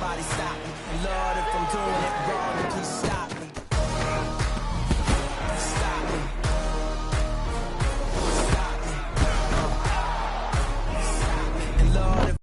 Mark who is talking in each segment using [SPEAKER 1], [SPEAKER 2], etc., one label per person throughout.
[SPEAKER 1] somebody stop me. And Lord, if I'm doing it wrong, then please stop me. Stop me. Stop me. Stop me. And Lord, if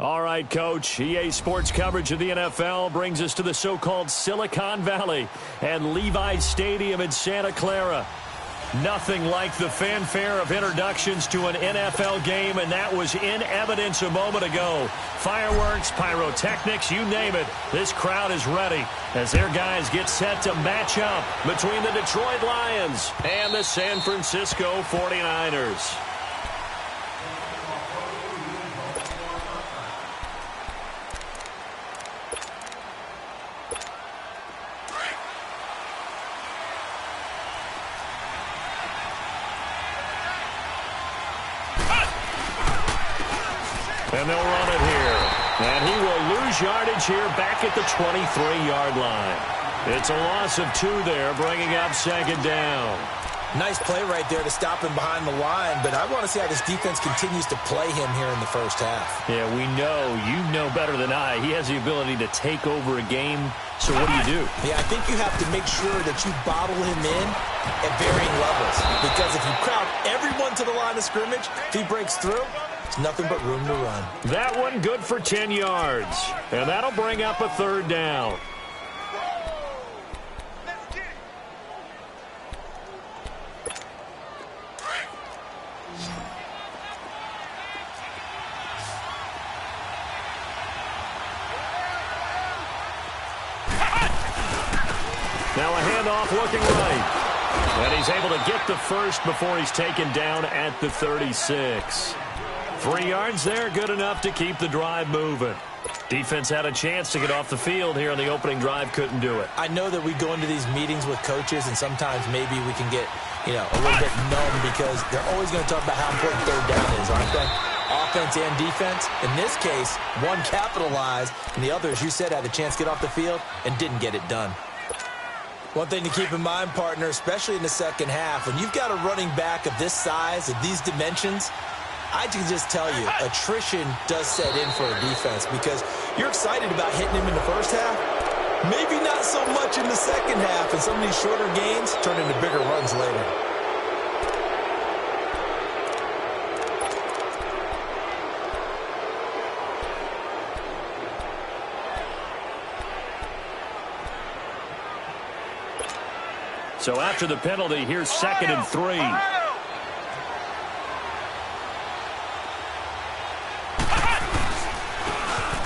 [SPEAKER 2] All right, Coach. EA Sports coverage of the NFL brings us to the so-called Silicon Valley and Levi's Stadium in Santa Clara. Nothing like the fanfare of introductions to an NFL game, and that was in evidence a moment ago. Fireworks, pyrotechnics, you name it. This crowd is ready as their guys get set to match up between the Detroit Lions and the San Francisco 49ers. And they'll run it here. And he will lose yardage here back at the 23-yard line. It's a loss of 2 there, bringing up second down.
[SPEAKER 3] Nice play right there to stop him behind the line, but I want to see how this defense continues to play him here in the first half.
[SPEAKER 2] Yeah, we know. You know better than I. He has the ability to take over a game. So what do?
[SPEAKER 3] Yeah, I think you have to make sure that you bottle him in at varying levels. Because if you crowd everyone to the line of scrimmage, if he breaks through, it's nothing but room to run.
[SPEAKER 2] That one good for 10 yards. And that'll bring up a third down. Now a handoff looking right. And he's able to get the first before he's taken down at the 36. 3 yards there, good enough to keep the drive moving. Defense had a chance to get off the field here on the opening drive, couldn't do it.
[SPEAKER 3] I know that we go into these meetings with coaches, and sometimes maybe we can get, a little bit numb because they're always going to talk about how important third down is, aren't they? Offense and defense. In this case, one capitalized, and the other, as you said, had a chance to get off the field and didn't get it done. One thing to keep in mind, partner, especially in the second half, when you've got a running back of this size, of these dimensions, I can just tell you, attrition does set in for a defense because you're excited about hitting him in the first half. Maybe not so much in the second half, and some of these shorter gains turn into bigger runs later.
[SPEAKER 2] So after the penalty, here's 2nd and 3.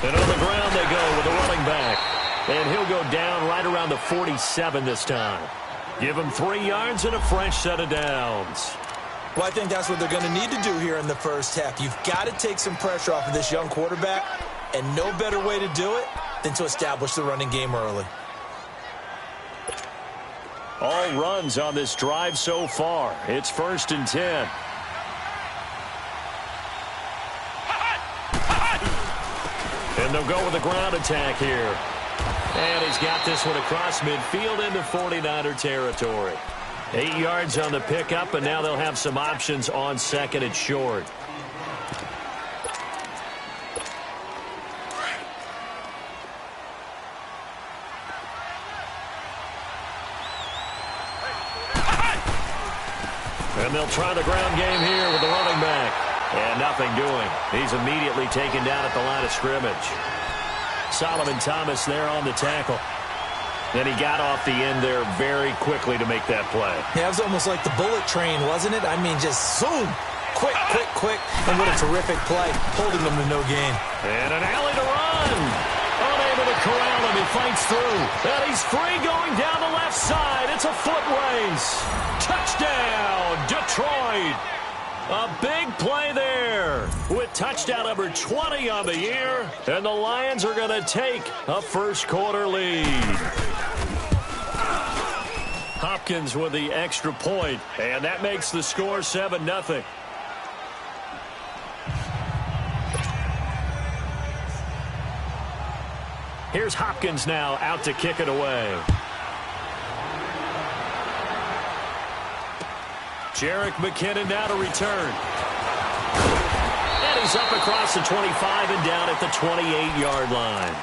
[SPEAKER 2] And on the ground they go with the running back. And he'll go down right around the 47 this time. Give him 3 yards and a fresh set of downs.
[SPEAKER 3] Well, I think that's what they're going to need to do here in the first half. You've got to take some pressure off of this young quarterback. And no better way to do it than to establish the running game early.
[SPEAKER 2] All runs on this drive so far. It's 1st and 10. And they'll go with a ground attack here. And he's got this one across midfield into 49er territory. 8 yards on the pickup, and now they'll have some options on 2nd and short. And they'll try the ground game here with the running back. And nothing doing. He's immediately taken down at the line of scrimmage. Solomon Thomas there on the tackle. And he got off the end there very quickly to make that play.
[SPEAKER 3] Yeah, it was almost like the bullet train, wasn't it? I mean, just zoom. Quick, quick, quick. And what a terrific play, holding them to no gain.
[SPEAKER 2] And an alley to run. Unable to corral him. He fights through. And he's free going down the left side. It's a foot race. Touchdown, Detroit. A big play there with touchdown number 20 on the year. And the Lions are going to take a first-quarter lead. Hopkins with the extra point, and that makes the score 7-0. Here's Hopkins now out to kick it away. Jerick McKinnon now to return. And he's up across the 25 and down at the 28-yard line.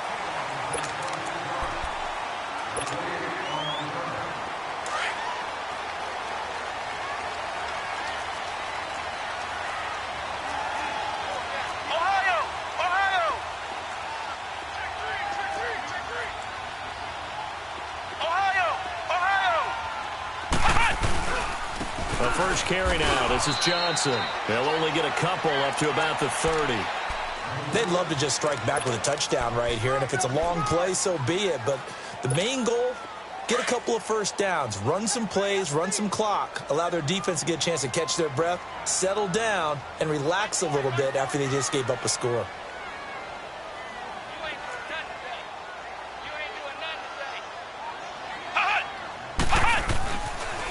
[SPEAKER 2] First carry now. This is Johnson. They'll only get a couple up to about the 30.
[SPEAKER 3] They'd love to just strike back with a touchdown right here, and if it's a long play, so be it. But the main goal, get a couple of first downs, run some plays, run some clock, allow their defense to get a chance to catch their breath, settle down, and relax a little bit after they just gave up a score.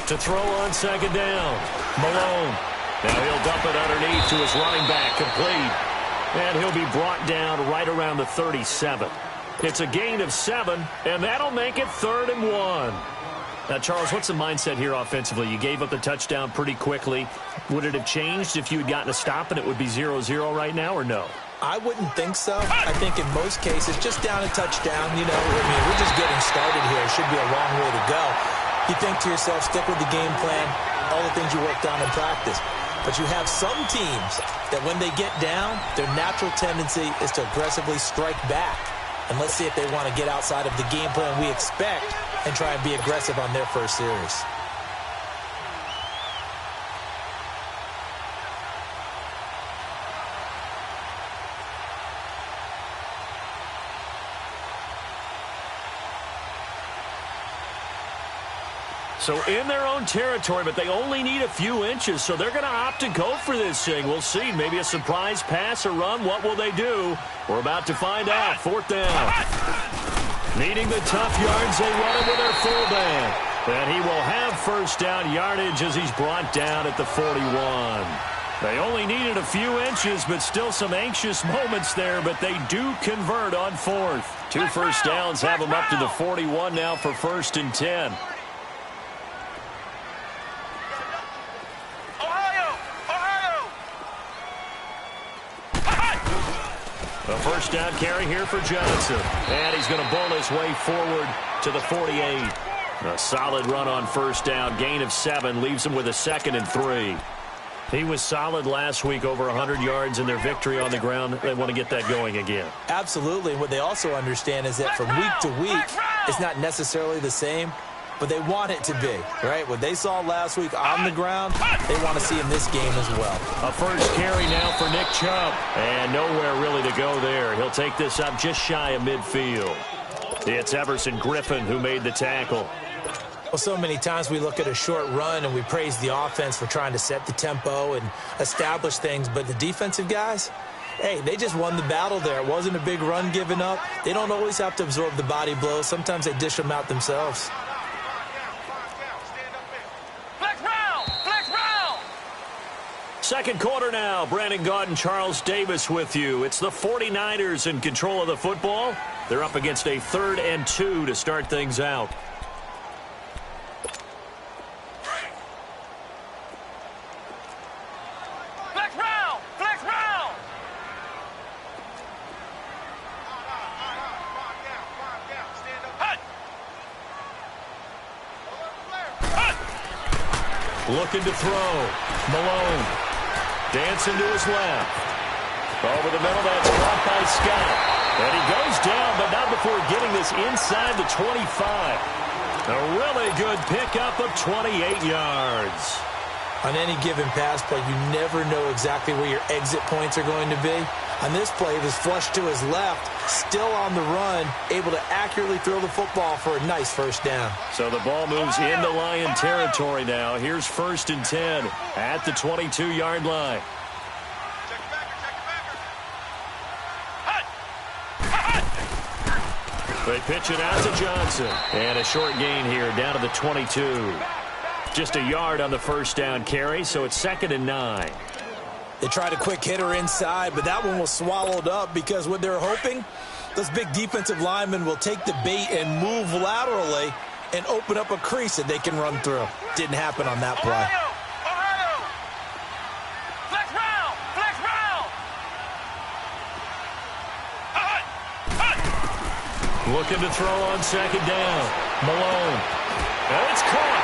[SPEAKER 2] To throw on second down. Malone. Now he'll dump it underneath to his running back, complete. And he'll be brought down right around the 37. It's a gain of 7, and that'll make it 3rd and 1. Now, Charles, what's the mindset here offensively? You gave up the touchdown pretty quickly. Would it have changed if you had gotten a stop and it would be 0-0 right now, or no?
[SPEAKER 3] I wouldn't think so. I think in most cases, just down a touchdown, you know, I mean, we're just getting started here. It should be a long way to go. You think to yourself, stick with the game plan, all the things you worked on in practice. But you have some teams that when they get down, their natural tendency is to aggressively strike back. And let's see if they want to get outside of the game plan we expect and try and be aggressive on their first series.
[SPEAKER 2] So in their own territory, but they only need a few inches, so they're going to opt to go for this thing. We'll see. Maybe a surprise pass or run. What will they do? We're about to find out. 4th down. Needing the tough yards, they run it with their fullback. And he will have first down yardage as he's brought down at the 41. They only needed a few inches, but still some anxious moments there, but they do convert on 4th. 2 first downs have them up to the 41 now for 1st and 10. A first down carry here for Johnson. And he's going to bowl his way forward to the 48. A solid run on first down. Gain of 7 leaves him with a 2nd and 3. He was solid last week, over 100 yards in their victory on the ground. They want to get that going again.
[SPEAKER 3] Absolutely. And what they also understand is that from week to week, it's not necessarily the same, but they want it to be, right? What they saw last week on the ground, they want to see in this game as well.
[SPEAKER 2] A first carry now for Nick Chubb. And nowhere really to go there. He'll take this up just shy of midfield. It's Everson Griffin who made the tackle.
[SPEAKER 3] Well, so many times we look at a short run and we praise the offense for trying to set the tempo and establish things, but the defensive guys, Hey, they just won the battle there. It wasn't a big run given up. They don't always have to absorb the body blows. Sometimes they dish them out themselves.
[SPEAKER 4] Flex round! Flex round!
[SPEAKER 2] Second quarter now. Brandon Gaudin and Charles Davis with you. It's the 49ers in control of the football. They're up against a 3rd and 2 to start things out.
[SPEAKER 4] Flex round! Flex round! Hut!
[SPEAKER 2] Looking to throw. Malone. Dancing to his left. Over the middle, that's caught by Scott. And he goes down, but not before getting this inside the 25. A really good pickup of 28 yards.
[SPEAKER 3] On any given pass play, you never know exactly where your exit points are going to be. On this play, he was flushed to his left, still on the run, able to accurately throw the football for a nice first down.
[SPEAKER 2] So the ball moves into Lion territory now. Here's 1st and 10 at the 22-yard line. They pitch it out to Johnson. And a short gain here down to the 22. Just a yard on the first down carry, so it's 2nd and 9.
[SPEAKER 3] They tried a quick hitter inside, but that one was swallowed up because what they're hoping, those big defensive linemen will take the bait and move laterally and open up a crease that they can run through. Didn't happen on that play.
[SPEAKER 4] Ohio! Flex round! Flex round! Hut! Hut!
[SPEAKER 2] Looking to throw on 2nd down. Malone. And it's caught.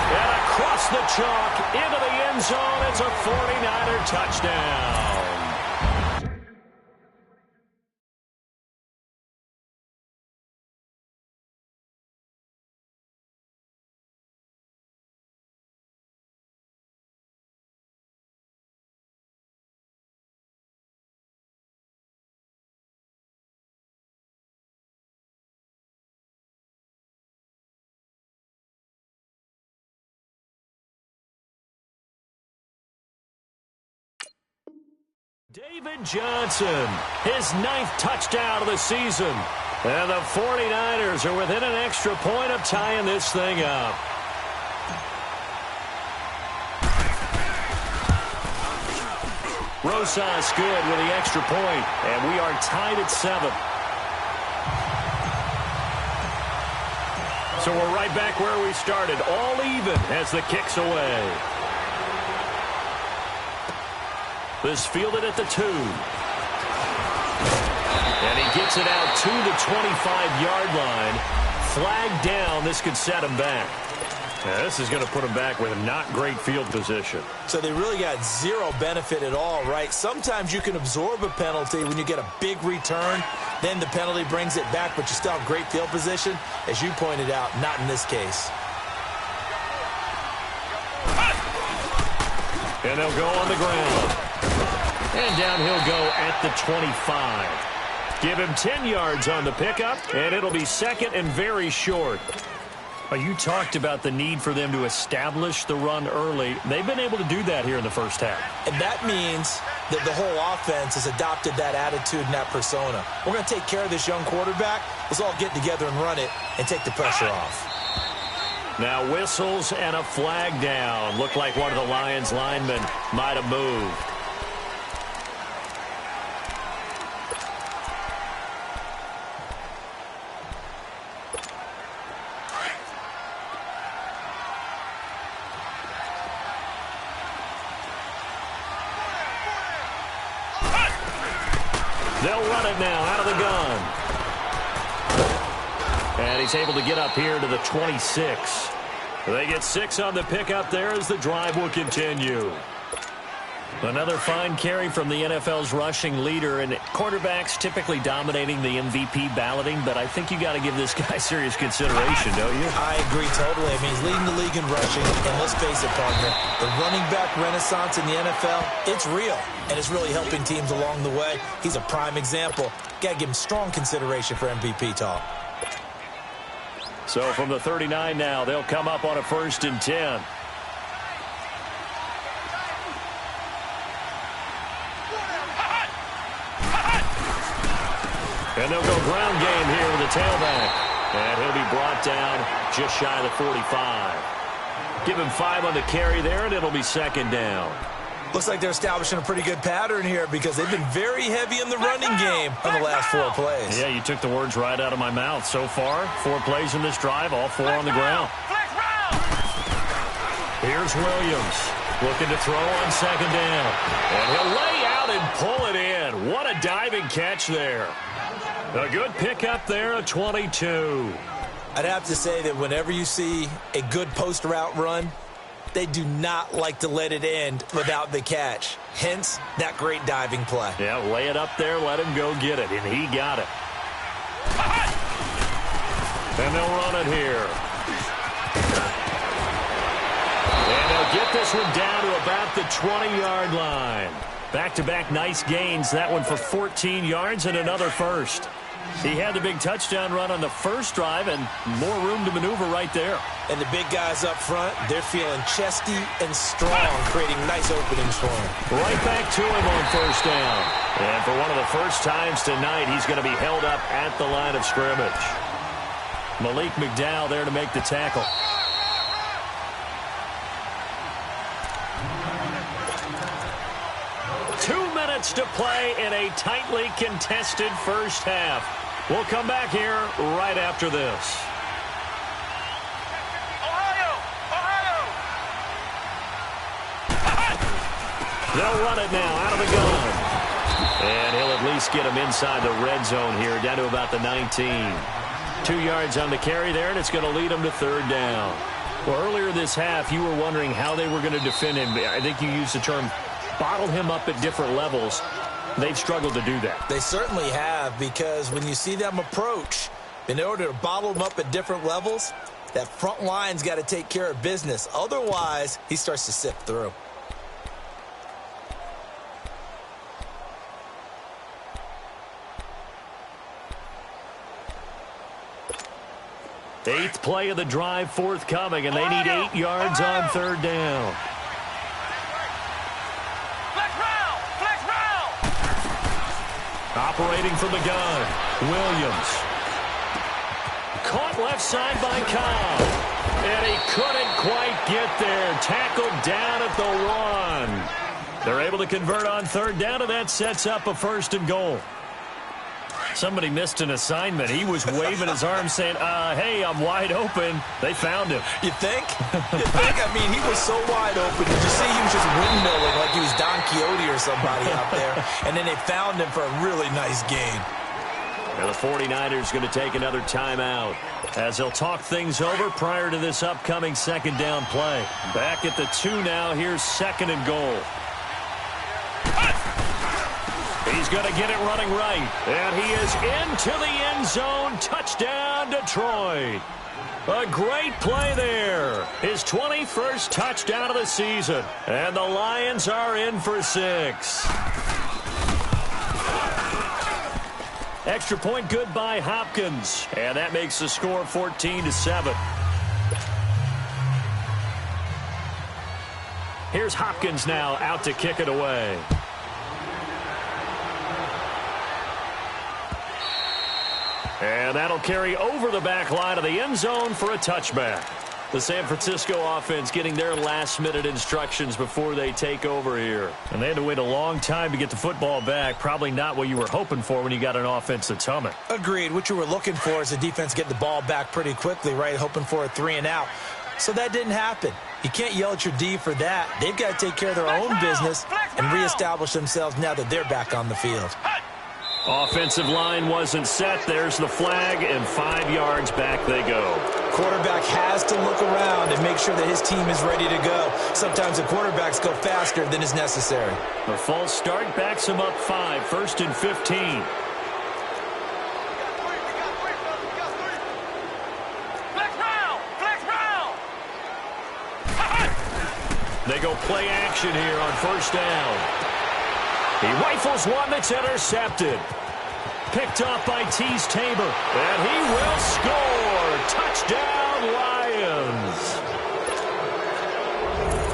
[SPEAKER 2] And across the chalk into the end zone. It's a 49er touchdown. David Johnson, his 9th touchdown of the season. And the 49ers are within an extra point of tying this thing up. Rosas good with the extra point, and we are tied at 7. So we're right back where we started, all even as the kick's away. This fielded at the 2. And he gets it out to the 25-yard line. Flag down. This could set him back. Now, this is going to put him back with a not great field position.
[SPEAKER 3] So they really got zero benefit at all, right? Sometimes you can absorb a penalty when you get a big return. Then the penalty brings it back, but you still have great field position. As you pointed out, not in this case.
[SPEAKER 2] And they'll go on the ground. And down he'll go at the 25. Give him 10 yards on the pickup, and it'll be 2nd and very short. You talked about the need for them to establish the run early. They've been able to do that here in the first half.
[SPEAKER 3] And that means that the whole offense has adopted that attitude and that persona. We're going to take care of this young quarterback. Let's all get together and run it and take the pressure off.
[SPEAKER 2] Now whistles and a flag down. Looked like one of the Lions linemen might have moved. They'll run it now out of the gun. And he's able to get up here to the 26. They get 6 on the pickup there as the drive will continue. Another fine carry from the NFL's rushing leader, and quarterbacks typically dominating the MVP balloting, but I think you got to give this guy serious consideration, don't you?
[SPEAKER 3] I agree totally. I mean, he's leading the league in rushing, and let's face it, partner, the running back renaissance in the NFL, it's real, and it's really helping teams along the way. He's a prime example. Got to give him strong consideration for MVP talk.
[SPEAKER 2] So from the 39 now, they'll come up on a 1st and 10. And they'll go ground game here with the tailback. And he'll be brought down just shy of the 45. Give him 5 on the carry there, and it'll be second down.
[SPEAKER 3] Looks like they're establishing a pretty good pattern here because they've been very heavy in the running game on the last 4 plays.
[SPEAKER 2] Yeah, you took the words right out of my mouth. So far, 4 plays in this drive, all 4 on the ground. Here's Williams looking to throw on second down. And he'll lay out and pull it in. What a diving catch there. A good pickup there, a 22.
[SPEAKER 3] I'd have to say that whenever you see a good post route run, they do not like to let it end without the catch. Hence, that great diving play.
[SPEAKER 2] Yeah, lay it up there, let him go get it, and he got it. And they'll run it here. And they'll get this one down to about the 20-yard line. Back-to-back nice gains, that one for 14 yards and another first. He had the big touchdown run on the first drive and more room to maneuver right there.
[SPEAKER 3] And the big guys up front, they're feeling chesty and strong, creating nice openings for him.
[SPEAKER 2] Right back to him on first down. And for one of the first times tonight, he's going to be held up at the line of scrimmage. Malik McDowell there to make the tackle. To play in a tightly contested first half. We'll come back here right after this.
[SPEAKER 4] Ohio!
[SPEAKER 2] They'll run it now out of the gun. And he'll at least get him inside the red zone here, down to about the 19. 2 yards on the carry there, and it's going to lead him to third down. Well, earlier this half, you were wondering how they were going to defend him. I think you used the term bottle him up at different levels. They've struggled to do that.
[SPEAKER 3] They certainly have, because when you see them approach, in order to bottle him up at different levels, that front line's got to take care of business. Otherwise, he starts to sift through.
[SPEAKER 2] Eighth play of the drive forthcoming, and they need 8 yards on third down. Operating from the gun, Williams. Caught left side by Cobb. And he couldn't quite get there. Tackled down at the 1. They're able to convert on third down, and that sets up a first and goal. Somebody missed an assignment. He was waving his arms saying, hey, I'm wide open. They found him.
[SPEAKER 3] You think? You think? I mean, he was so wide open. Did you see he was just windmilling like he was Don Quixote or somebody out there? And then they found him for a really nice gain.
[SPEAKER 2] And the 49ers going to take another timeout as they'll talk things over prior to this upcoming second down play. Back at the 2 now. Here's second and goal. He's going to get it running right. And he is into the end zone. Touchdown, Detroit. A great play there. His 21st touchdown of the season. And the Lions are in for 6. Extra point good by Hopkins. And that makes the score 14-7. Here's Hopkins now out to kick it away. And that'll carry over the back line of the end zone for a touchback. The San Francisco offense getting their last-minute instructions before they take over here. And they had to wait a long time to get the football back. Probably not what you were hoping for when you got an offense that's humming.
[SPEAKER 3] Agreed. What you were looking for is the defense get the ball back pretty quickly, right? Hoping for a 3 and out. So that didn't happen. You can't yell at your D for that. They've got to take care of their own business and reestablish themselves now that they're back on the field.
[SPEAKER 2] Offensive line wasn't set. There's the flag, and 5 yards back they go.
[SPEAKER 3] Quarterback has to look around and make sure that his team is ready to go. Sometimes the quarterbacks go faster than is necessary.
[SPEAKER 2] The false start backs him up 5, 1st and 15. They go play action here on first down. He rifles one that's intercepted. Picked off by Tease Tabor. And he will score. Touchdown, Lions.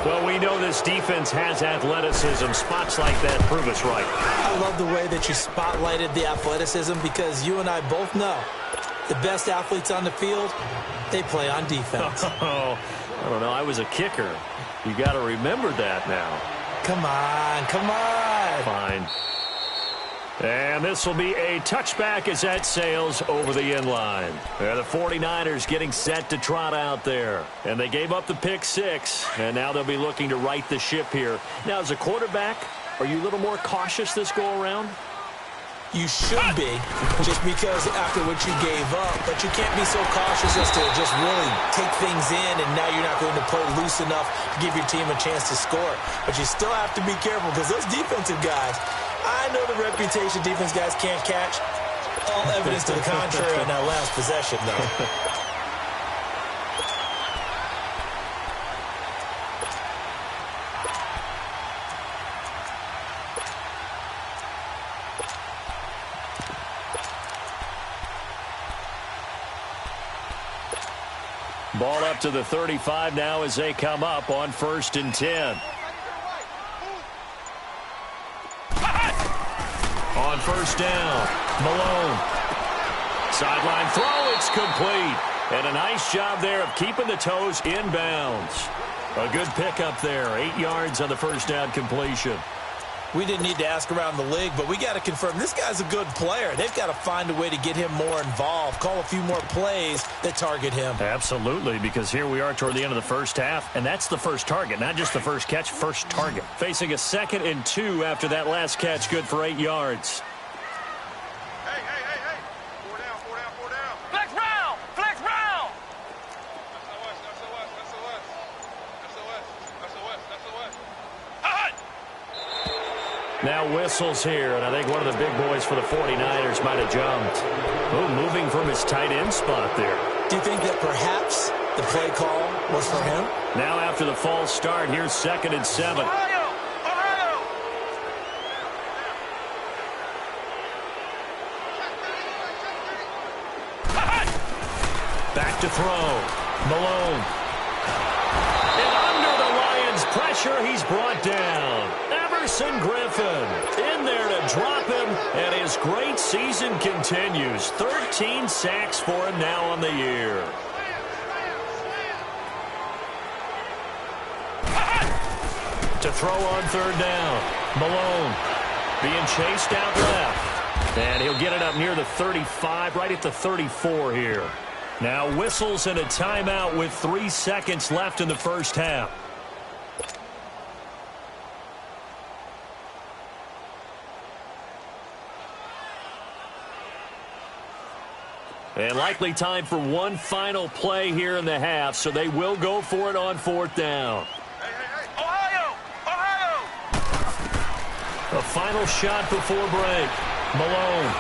[SPEAKER 2] Well, we know this defense has athleticism. Spots like that prove us right.
[SPEAKER 3] I love the way that you spotlighted the athleticism because you and I both know the best athletes on the field, they play on defense.
[SPEAKER 2] Oh, I don't know. I was a kicker. You got to remember that now.
[SPEAKER 3] Come on, come on.
[SPEAKER 2] Fine. And this will be a touchback as that sails over the end line. The 49ers getting set to trot out there. And they gave up the pick 6, and now they'll be looking to right the ship here. Now, as a quarterback, are you a little more cautious this go-around?
[SPEAKER 3] You should be, just because after what you gave up, but you can't be so cautious as to just really take things in, and now you're not going to play loose enough to give your team a chance to score. But you still have to be careful because those defensive guys, I know the reputation defense guys can't catch. All evidence to the contrary on that last possession, though.
[SPEAKER 2] Ball up to the 35 now as they come up on 1st and 10. On 1st down, Malone. Sideline throw, it's complete. And a nice job there of keeping the toes inbounds. A good pickup there, 8 yards on the 1st down completion.
[SPEAKER 3] We didn't need to ask around the league, but we got to confirm this guy's a good player. They've got to find a way to get him more involved, call a few more plays that target him.
[SPEAKER 2] Absolutely, because here we are toward the end of the first half, and that's the first target, not just the first catch, first target. Facing a 2nd and 2 after that last catch, good for 8 yards.
[SPEAKER 4] Hey, hey, hey, hey. 4 down, 4 down, 4 down. Flex round, flex round. SOS. Hut.
[SPEAKER 2] Now whistles here, and I think one of the big boys for the 49ers might have jumped. Oh, moving from his tight end spot there.
[SPEAKER 3] Do you think that perhaps the play call was for him?
[SPEAKER 2] Now after the false start, here's 2nd and 7.
[SPEAKER 4] Ohio.
[SPEAKER 2] Back to throw. Malone. And under the Lions' pressure, he's brought down. Griffin in there to drop him, and his great season continues. 13 sacks for him now on the year. To throw on 3rd down. Malone being chased out left. And he'll get it up near the 35, right at the 34 here. Now whistles and a timeout with 3 seconds left in the first half. And likely time for one final play here in the half, so they will go for it on 4th down.
[SPEAKER 4] Hey, hey, hey. Ohio.
[SPEAKER 2] A final shot before break. Malone.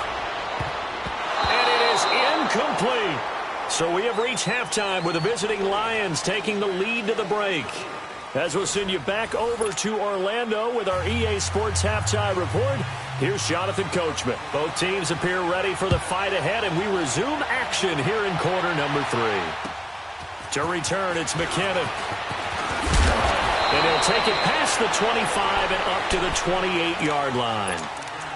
[SPEAKER 2] And it is incomplete. So we have reached halftime with the visiting Lions taking the lead to the break. As we'll send you back over to Orlando with our EA Sports Halftime Report, here's Jonathan Coachman. Both teams appear ready for the fight ahead, and we resume action here in quarter number 3. To return, it's McKinnon. And he'll take it past the 25 and up to the 28-yard line.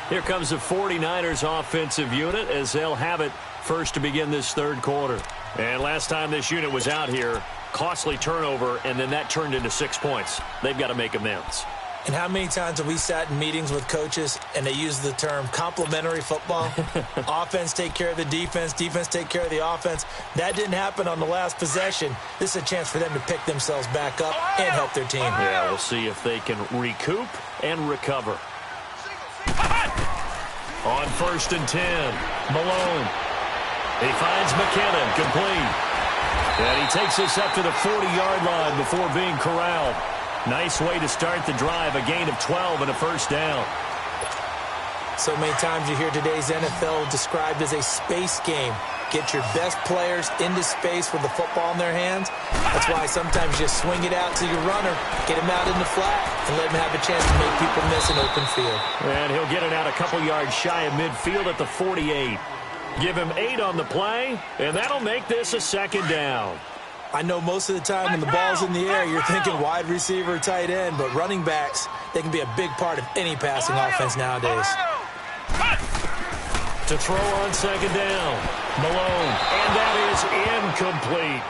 [SPEAKER 2] Here comes the 49ers offensive unit as they'll have it first to begin this 3rd quarter. And last time this unit was out here, costly turnover, and then that turned into 6 points. They've got to make amends.
[SPEAKER 3] And how many times have we sat in meetings with coaches and they use the term complementary football? Offense take care of the defense, defense take care of the offense. That didn't happen on the last possession. This is a chance for them to pick themselves back up and help their team.
[SPEAKER 2] Yeah, we'll see if they can recoup and recover. On 1st and 10, Malone. He finds McKinnon, complete. And he takes this up to the 40-yard line before being corralled. Nice way to start the drive, a gain of 12 and a 1st down.
[SPEAKER 3] So many times you hear today's NFL described as a space game. Get your best players into space with the football in their hands. That's why sometimes you just swing it out to your runner, get him out in the flat, and let him have a chance to make people miss an open field.
[SPEAKER 2] And he'll get it out a couple yards shy of midfield at the 48. Give him 8 on the play, and that'll make this a 2nd down.
[SPEAKER 3] I know most of the time when the ball's in the air, you're thinking wide receiver, tight end, but running backs, they can be a big part of any passing offense nowadays.
[SPEAKER 2] To throw on second down, Malone, and that is incomplete.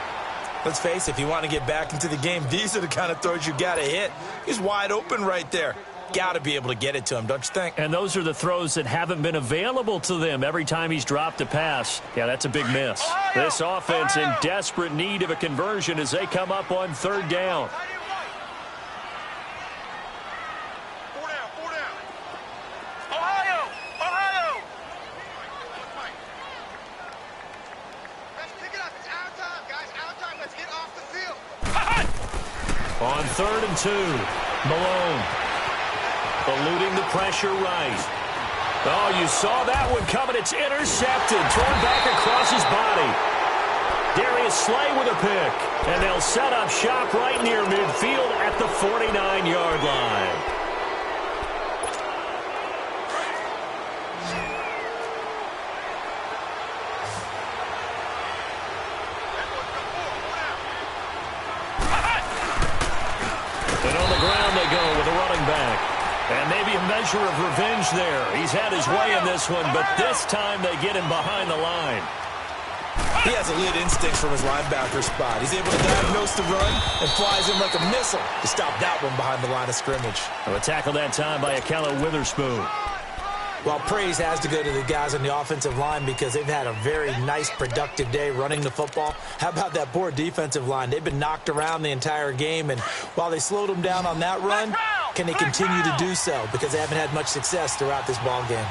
[SPEAKER 3] Let's face it, if you want to get back into the game, these are the kind of throws you got to hit. He's wide open right there. Got to be able to get it to him, don't you think?
[SPEAKER 2] And those are the throws that haven't been available to them every time he's dropped a pass. Yeah, that's a big miss. This offense in desperate need of a conversion as they come up on third down.
[SPEAKER 4] Four down. Ohio! Let's pick it up. It's our time, guys. Our time. Let's get off the field.
[SPEAKER 2] On 3rd and 2, Malone. Eluding the pressure right. Oh, you saw that one coming. It's intercepted. Thrown back across his body. Darius Slay with a pick. And they'll set up shop right near midfield at the 49-yard line. And on the ground they go with a running back. And maybe a measure of revenge there. He's had his way in this one, but this time they get him behind the line.
[SPEAKER 3] He has elite instincts from his linebacker spot. He's able to diagnose the run and flies in like a missile to stop that one behind the line of scrimmage.
[SPEAKER 2] A tackle that time by Akella Witherspoon.
[SPEAKER 3] Well, praise has to go to the guys on the offensive line because they've had a very nice, productive day running the football. How about that poor defensive line? They've been knocked around the entire game, and while they slowed them down on that run, can they continue to do so? Because they haven't had much success throughout this ball game.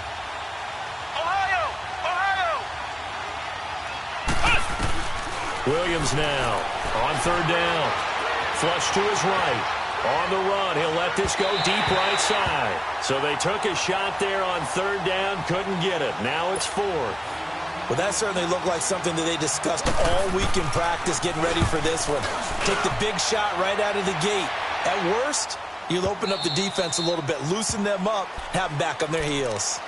[SPEAKER 2] Williams now on 3rd down. Flush to his right. On the run, he'll let this go deep right side. So they took a shot there on 3rd down, couldn't get it. Now it's 4th.
[SPEAKER 3] Well, that certainly looked like something that they discussed all week in practice getting ready for this one. Take the big shot right out of the gate. At worst, you'll open up the defense a little bit, loosen them up, have them back on their heels.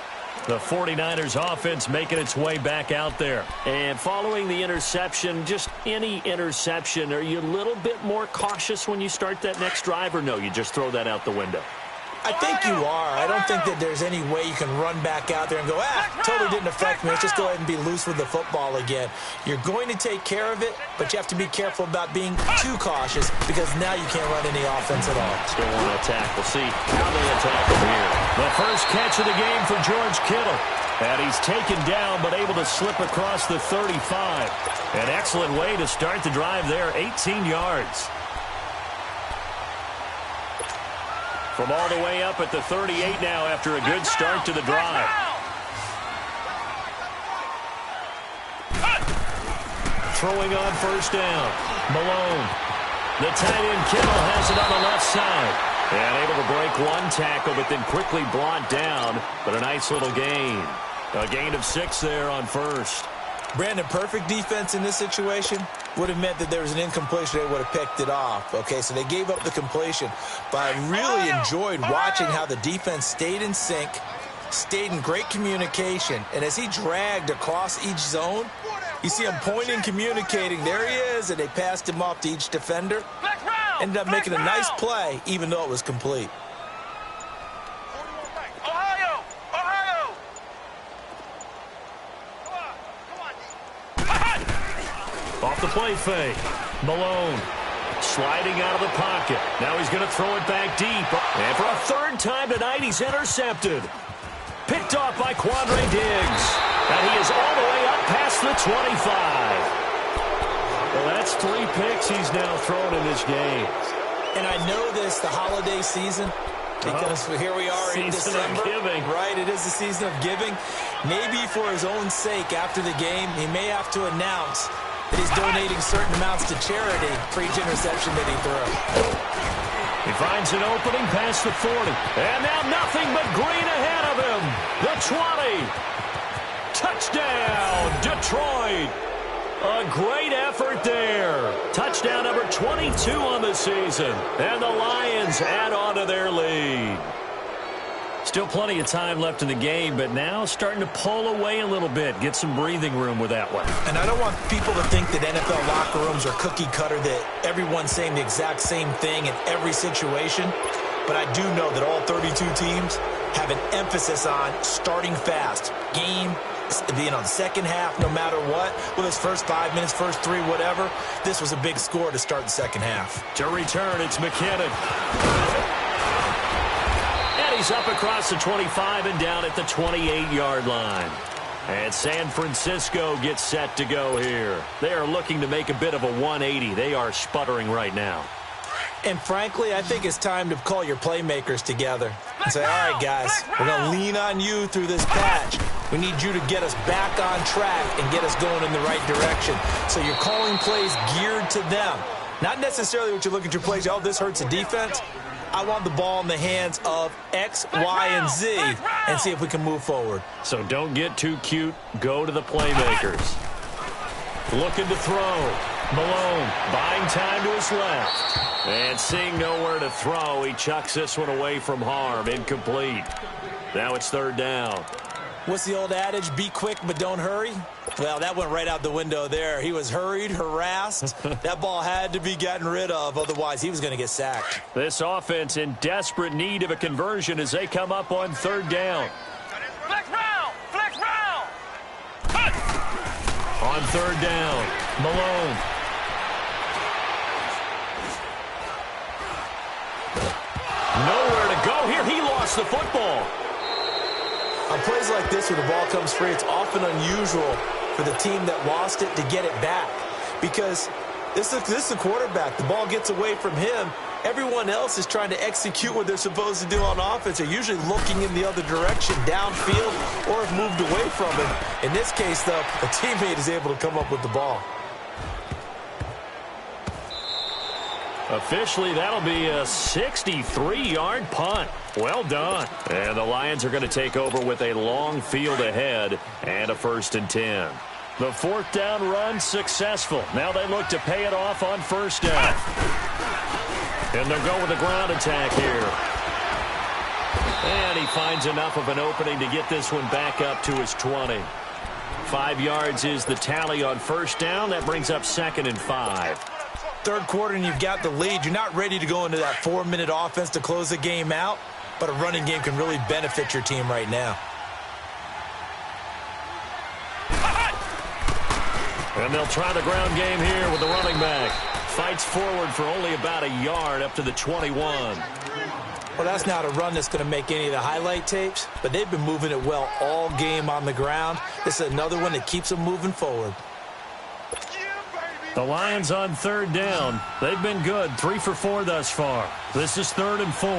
[SPEAKER 2] The 49ers offense making its way back out there. And following the interception, just any interception, are you a little bit more cautious when you start that next drive, or no, you just throw that out the window?
[SPEAKER 3] I think you are. I don't think that there's any way you can run back out there and go, totally didn't affect me. Let's just go ahead and be loose with the football again. You're going to take care of it, but you have to be careful about being too cautious because now you can't run any offense at all.
[SPEAKER 2] Still want to attack. We'll see how they attack him here. The first catch of the game for George Kittle. And he's taken down but able to slip across the 35. An excellent way to start the drive there, 18 yards. From all the way up at the 38 now after a good start to the drive. Throwing on 1st down. Malone. The tight end Kittle has it on the left side. And able to break one tackle, but then quickly brought down. But a nice little gain. A gain of 6 there on 1st.
[SPEAKER 3] Brandon, perfect defense in this situation would have meant that there was an incompletion. They would have picked it off. Okay, so they gave up the completion. But I really enjoyed watching how the defense stayed in sync, stayed in great communication. And as he dragged across each zone, you see him pointing, communicating. There he is, and they passed him off to each defender. Ended up making a nice play, even though it was complete.
[SPEAKER 2] Off the play fake. Malone sliding out of the pocket. Now he's going to throw it back deep. And for a 3rd time tonight, he's intercepted. Picked off by Quandre Diggs. And he is all the way up past the 25. Well, that's 3 picks he's now thrown in this game.
[SPEAKER 3] And I know this, the holiday season, because here we are in December.
[SPEAKER 2] Of giving.
[SPEAKER 3] Right, it is the season of giving. Maybe for his own sake after the game, he may have to announce that he's donating certain amounts to charity for each interception that he threw.
[SPEAKER 2] He finds an opening past the 40. And now nothing but green ahead of him. The 20. Touchdown, Detroit. A great effort there. Touchdown number 22 on the season. And the Lions add on to their lead. Still plenty of time left in the game, but now starting to pull away a little bit. Get some breathing room with that one.
[SPEAKER 3] And I don't want people to think that NFL locker rooms are cookie cutter, that everyone's saying the exact same thing in every situation. But I do know that all 32 teams have an emphasis on starting fast. Game, being on the second half, no matter what. Well, this first 5 minutes, first 3, whatever. This was a big score to start the second half.
[SPEAKER 2] To return, it's McKinnon. And he's up across the 25 and down at the 28-yard line. And San Francisco gets set to go here. They are looking to make a bit of a 180. They are sputtering right now.
[SPEAKER 3] And frankly, I think it's time to call your playmakers together and say, all right, guys, we're going to lean on you through this patch. We need you to get us back on track and get us going in the right direction. So you're calling plays geared to them. Not necessarily what you look at your plays, oh, this hurts the defense. I want the ball in the hands of X, Y, and Z and see if we can move forward.
[SPEAKER 2] So don't get too cute. Go to the playmakers. Looking to throw. Malone buying time to his left. And seeing nowhere to throw, he chucks this one away from harm. Incomplete. Now it's third down.
[SPEAKER 3] What's the old adage? Be quick, but don't hurry? Well, that went right out the window there. He was hurried, harassed. That ball had to be gotten rid of. Otherwise, he was going to get sacked.
[SPEAKER 2] This offense in desperate need of a conversion as they come up on third down.
[SPEAKER 4] Flex round! Flex round!
[SPEAKER 2] On third down, Malone. Nowhere to go here. He lost the football.
[SPEAKER 3] On plays like this where the ball comes free, it's often unusual for the team that lost it to get it back. Because this is the quarterback. The ball gets away from him. Everyone else is trying to execute what they're supposed to do on offense. They're usually looking in the other direction, downfield, or have moved away from him. In this case, though, a teammate is able to come up with the ball.
[SPEAKER 2] Officially, that'll be a 63-yard punt. Well done. And the Lions are going to take over with a long field ahead and a 1st and 10. The fourth down run successful. Now they look to pay it off on first down. And they'll go with a ground attack here. And he finds enough of an opening to get this one back up to his 20. 5 yards is the tally on first down. That brings up 2nd and 5.
[SPEAKER 3] Third quarter and you've got the lead. You're not ready to go into that 4-minute offense to close the game out, but a running game can really benefit your team right now.
[SPEAKER 2] And they'll try the ground game here with the running back. Fights forward for only about a yard up to the 21.
[SPEAKER 3] Well, that's not a run that's going to make any of the highlight tapes, but they've been moving it well all game on the ground. This is another one that keeps them moving forward.
[SPEAKER 2] The Lions on third down. They've been good. 3 for 4 thus far. This is 3rd and 4.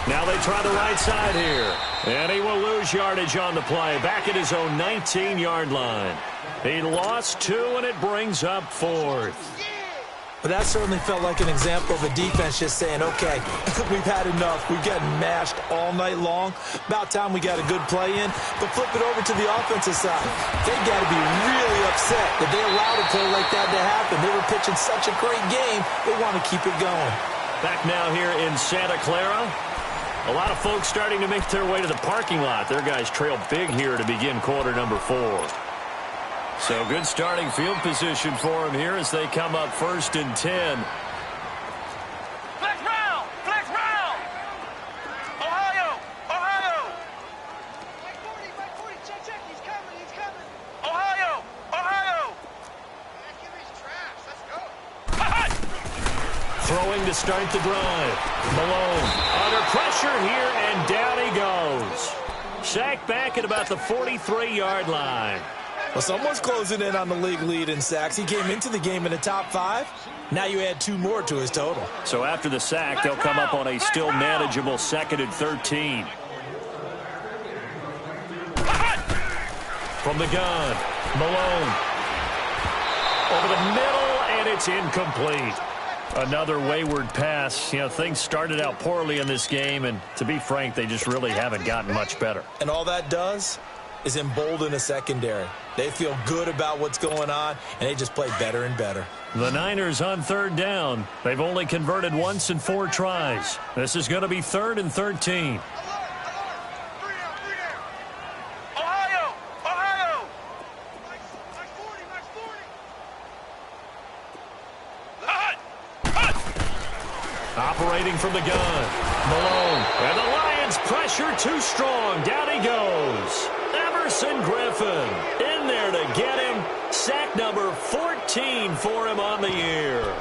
[SPEAKER 2] Now they try the right side here. And he will lose yardage on the play. Back at his own 19-yard line. He lost 2, and it brings up 4th.
[SPEAKER 3] But that certainly felt like an example of a defense just saying, okay, we've had enough. We've gotten mashed all night long. About time we got a good play in. But flip it over to the offensive side. They got to be really upset that they allowed a play like that to happen. They were pitching such a great game. They want to keep it going.
[SPEAKER 2] Back now here in Santa Clara. A lot of folks starting to make their way to the parking lot. Their guys trail big here to begin quarter number 4. So good starting field position for them here as they come up 1st and 10.
[SPEAKER 4] Flex round! Flex round! Ohio! Ohio! Back 40, check, he's coming. Ohio! Ohio! Give me his trash, let's go.
[SPEAKER 2] Throwing to start the drive. Malone under pressure here, and down he goes. Sacked back at about the 43-yard line.
[SPEAKER 3] Well, someone's closing in on the league lead in sacks. He came into the game in the top 5. Now you add 2 more to his total.
[SPEAKER 2] So after the sack, they'll come up on a still manageable 2nd and 13. From the gun, Malone. Over the middle, and it's incomplete. Another wayward pass. You know, things started out poorly in this game, and to be frank, they just really haven't gotten much better.
[SPEAKER 3] And all that does, is embolden a secondary. They feel good about what's going on, and they just play better and better.
[SPEAKER 2] The Niners on third down. They've only converted once in 4 tries. This is going to be 3rd and 13. Operating from the gun, Malone, and the Lions pressure too strong. Down he goes. Everson Griffin in there to get him. Sack number 14 for him on the year.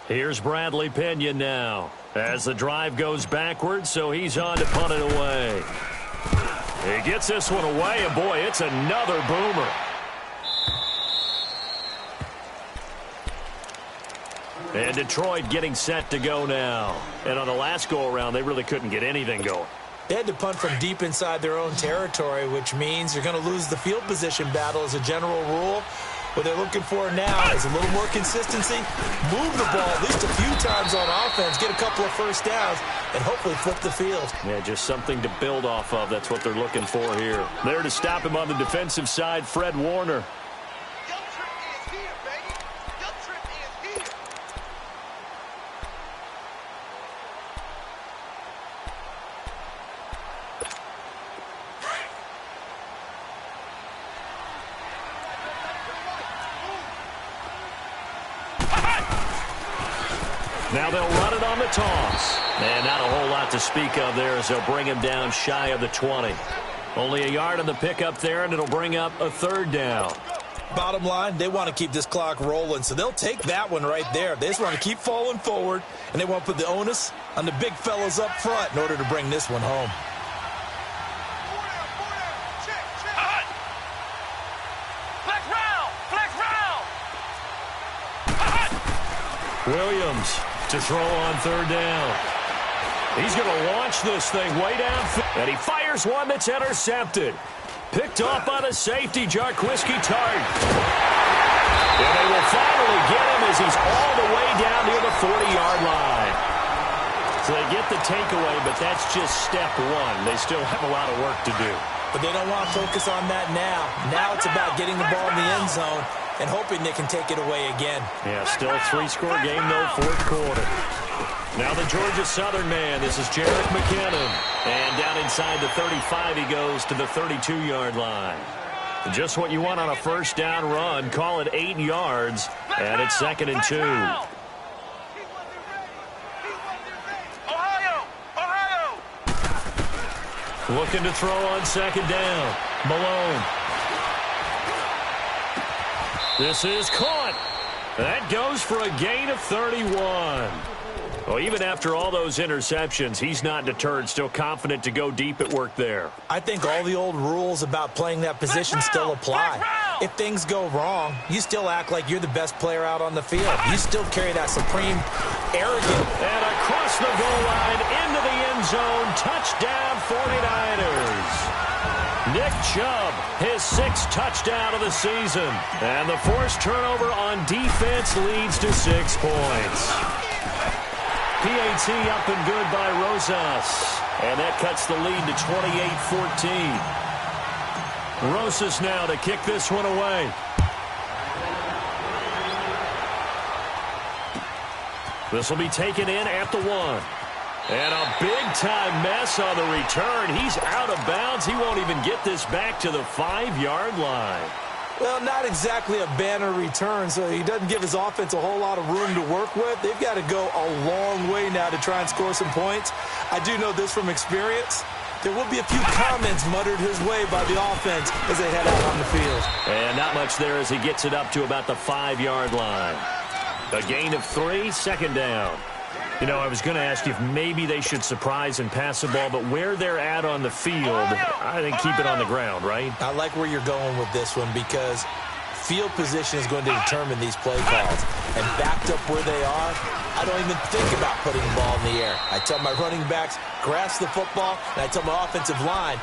[SPEAKER 2] Here's Bradley Pinion now as the drive goes backwards, so he's on to punt it away. He gets this one away, and boy, it's another boomer. And Detroit getting set to go now. And on the last go-around, they really couldn't get anything going.
[SPEAKER 3] They had to punt from deep inside their own territory, which means you're going to lose the field position battle as a general rule. What they're looking for now is a little more consistency, move the ball at least a few times on offense, get a couple of first downs, and hopefully flip the field.
[SPEAKER 2] Yeah, just something to build off of. That's what they're looking for here. There to stop him on the defensive side, Fred Warner. Now they'll run it on the toss. And not a whole lot to speak of there as they'll bring him down shy of the 20. Only a yard on the pickup there, and it'll bring up a 3rd down.
[SPEAKER 3] Bottom line, they want to keep this clock rolling, so they'll take that one right there. They just want to keep falling forward, and they want to put the onus on the big fellas up front in order to bring this one home.
[SPEAKER 2] Williams to throw on 3rd down. He's going to launch this thing way down. And he fires one that's intercepted. Picked off by the safety, Jarquiski Tart. And they will finally get him as he's all the way down near the 40-yard line. So they get the takeaway, but that's just step one. They still have a lot of work to do.
[SPEAKER 3] But they don't want to focus on that now. Now it's about getting the ball in the end zone and hoping they can take it away again.
[SPEAKER 2] Yeah, still a 3-score game, though, 4th quarter. Now the Georgia Southern man. This is Jerick McKinnon. And down inside the 35, he goes to the 32-yard line. Just what you want on a 1st down run. Call it 8 yards, and it's 2nd and 2. Looking to throw on 2nd down. Malone. This is caught. That goes for a gain of 31. Well, even after all those interceptions, he's not deterred, still confident to go deep at work there.
[SPEAKER 3] I think all the old rules about playing that position still apply. If things go wrong, you still act like you're the best player out on the field. You still carry that supreme arrogance.
[SPEAKER 2] And across the goal line, into the end zone, touchdown 49ers. Nick Chubb, his 6th touchdown of the season. And the forced turnover on defense leads to 6 points. PAT up and good by Rosas. And that cuts the lead to 28-14. Rosas now to kick this one away. This will be taken in at the 1. And a big-time mess on the return. He's out of bounds. He won't even get this back to the 5-yard line.
[SPEAKER 3] Well, not exactly a banner return, so he doesn't give his offense a whole lot of room to work with. They've got to go a long way now to try and score some points. I do know this from experience. There will be a few comments muttered his way by the offense as they head out on the field.
[SPEAKER 2] And not much there as he gets it up to about the 5-yard line. A gain of 3, 2nd down. You know, I was going to ask you if maybe they should surprise and pass the ball, but where they're at on the field, I think keep it on the ground, right?
[SPEAKER 3] I like where you're going with this one because field position is going to determine these play calls. And backed up where they are, I don't even think about putting the ball in the air. I tell my running backs, grasp the football, and I tell my offensive line,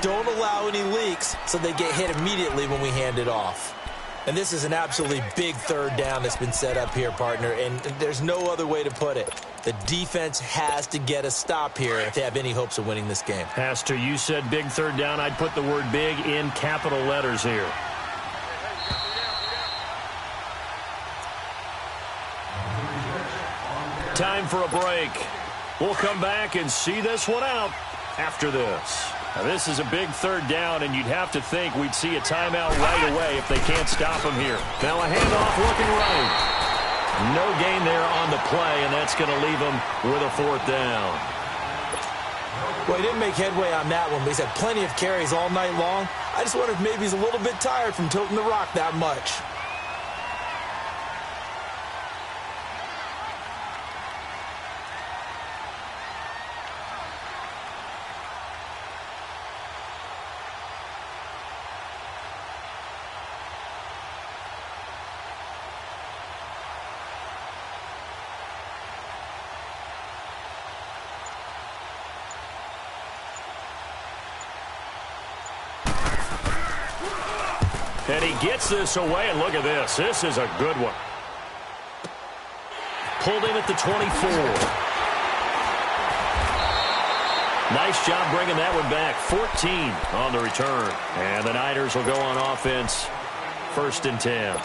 [SPEAKER 3] don't allow any leaks so they get hit immediately when we hand it off. And this is an absolutely big third down that's been set up here, partner, and there's no other way to put it. The defense has to get a stop here if they have any hopes of winning this game.
[SPEAKER 2] Pastor, you said big third down. I'd put the word big in capital letters here. Time for a break. We'll come back and see this one out after this. Now, this is a big third down, and you'd have to think we'd see a timeout right away if they can't stop him here. Now a handoff looking right. No gain there on the play, and that's going to leave him with a fourth down.
[SPEAKER 3] Well, he didn't make headway on that one, but he's had plenty of carries all night long. I just wonder if maybe he's a little bit tired from toting the rock that much.
[SPEAKER 2] And he gets this away, and look at this. This is a good one. Pulled in at the 24. Nice job bringing that one back. 14 on the return. And the Niners will go on offense. 1st and 10.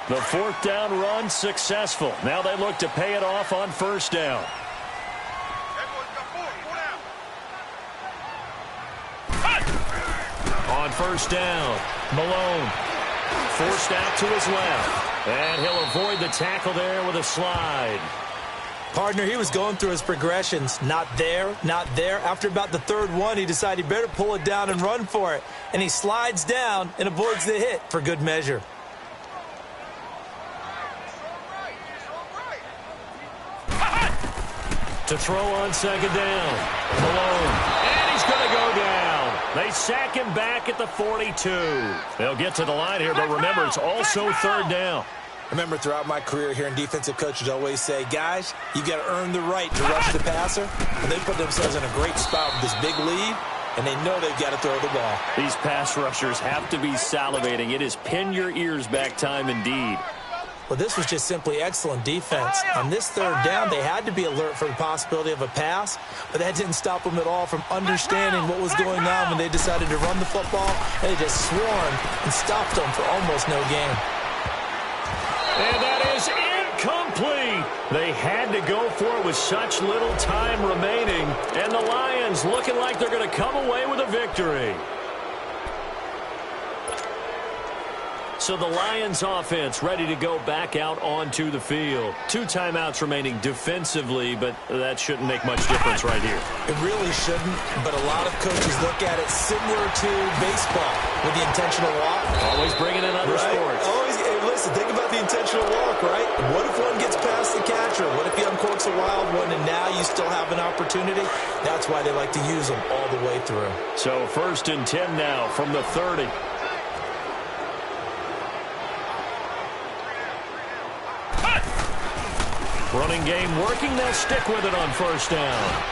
[SPEAKER 2] The fourth down run successful. Now they look to pay it off on 1st down. On 1st down, Malone forced out to his left. And he'll avoid the tackle there with a slide.
[SPEAKER 3] Partner, he was going through his progressions. Not there, not there. After about the 3rd one, he decided he better pull it down and run for it. And he slides down and avoids the hit for good measure.
[SPEAKER 2] To throw on 2nd down, Malone. And he's going to go down. They sack him back at the 42. They'll get to the line here, but remember, it's also 3rd down.
[SPEAKER 3] Remember, throughout my career here in defensive coaches always say, guys, you got to earn the right to rush the passer. And they put themselves in a great spot with this big lead, and they know they've got to throw the ball.
[SPEAKER 2] These pass rushers have to be salivating. It is pin your ears back time indeed.
[SPEAKER 3] Well, this was just simply excellent defense. On this 3rd down, they had to be alert for the possibility of a pass, but that didn't stop them at all from understanding what was going on when they decided to run the football, and they just swarmed and stopped them for almost no gain.
[SPEAKER 2] And that is incomplete. They had to go for it with such little time remaining, and the Lions looking like they're going to come away with a victory. So the Lions offense ready to go back out onto the field. 2 timeouts remaining defensively, but that shouldn't make much difference right here.
[SPEAKER 3] It really shouldn't, but a lot of coaches look at it similar to baseball with the intentional walk.
[SPEAKER 2] Always bringing in other sports.
[SPEAKER 3] Always, hey, listen, think about the intentional walk, right? What if one gets past the catcher? What if he uncorks a wild one and now you still have an opportunity? That's why they like to use them all the way through.
[SPEAKER 2] So 1st and 10 now from the 30. Running game working. They'll stick with it on 1st down.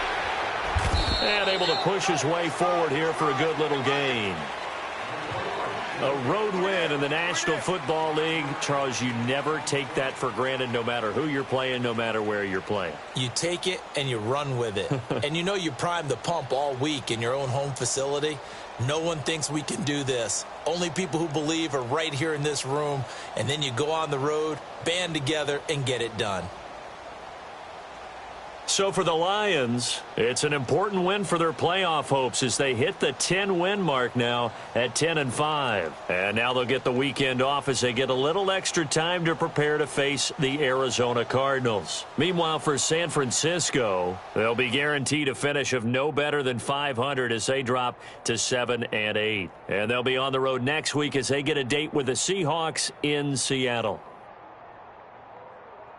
[SPEAKER 2] And able to push his way forward here for a good little gain. A road win in the National Football League. Charles, you never take that for granted no matter who you're playing, no matter where you're playing.
[SPEAKER 3] You take it and you run with it. And you know you primed the pump all week in your own home facility. No one thinks we can do this. Only people who believe are right here in this room. And then you go on the road, band together, and get it done.
[SPEAKER 2] So for the Lions, it's an important win for their playoff hopes as they hit the 10-win mark now at 10-5. And now they'll get the weekend off as they get a little extra time to prepare to face the Arizona Cardinals. Meanwhile, for San Francisco, they'll be guaranteed a finish of no better than 500 as they drop to 7-8. And they'll be on the road next week as they get a date with the Seahawks in Seattle.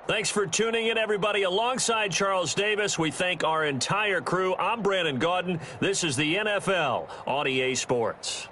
[SPEAKER 2] Thanks for tuning in, everybody. Alongside Charles Davis, we thank our entire crew. I'm Brandon Gaudin. This is the NFL on EA Sports.